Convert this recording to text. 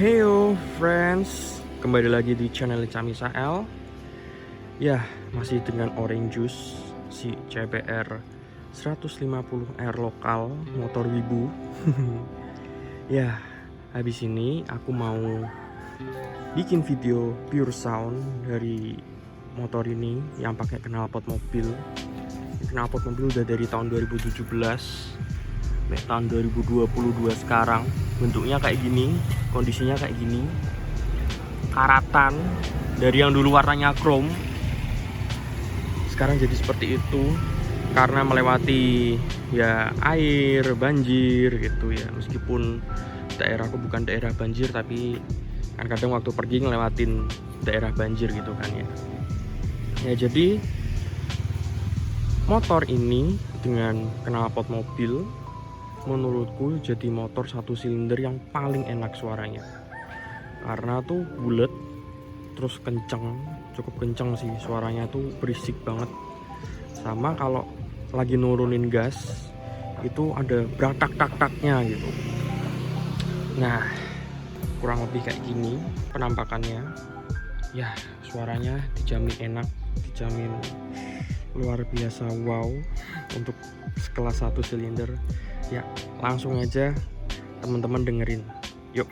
Heyo friends, kembali lagi di channel Camisael. Ya, masih dengan orange juice si CBR 150R lokal motor wibu. Ya, habis ini aku mau bikin video pure sound dari motor ini yang pakai knalpot mobil. Knalpot mobil udah dari tahun 2017 sampai tahun 2022 sekarang. Bentuknya kayak gini, kondisinya kayak gini, karatan dari yang dulu warnanya chrome sekarang jadi seperti itu karena melewati ya air, banjir gitu ya. Meskipun daerahku bukan daerah banjir, tapi kan kadang waktu pergi ngelewatin daerah banjir gitu kan ya. Ya jadi motor ini dengan knalpot mobil menurutku jadi motor satu silinder yang paling enak suaranya, karena tuh bulat terus kenceng, cukup kenceng sih suaranya, tuh berisik banget. Sama kalau lagi nurunin gas itu ada bratak-tak-taknya gitu. Nah, kurang lebih kayak gini penampakannya. Ya, suaranya dijamin enak, dijamin luar biasa wow untuk sekelas satu silinder. Ya, langsung aja teman-teman dengerin. Yuk.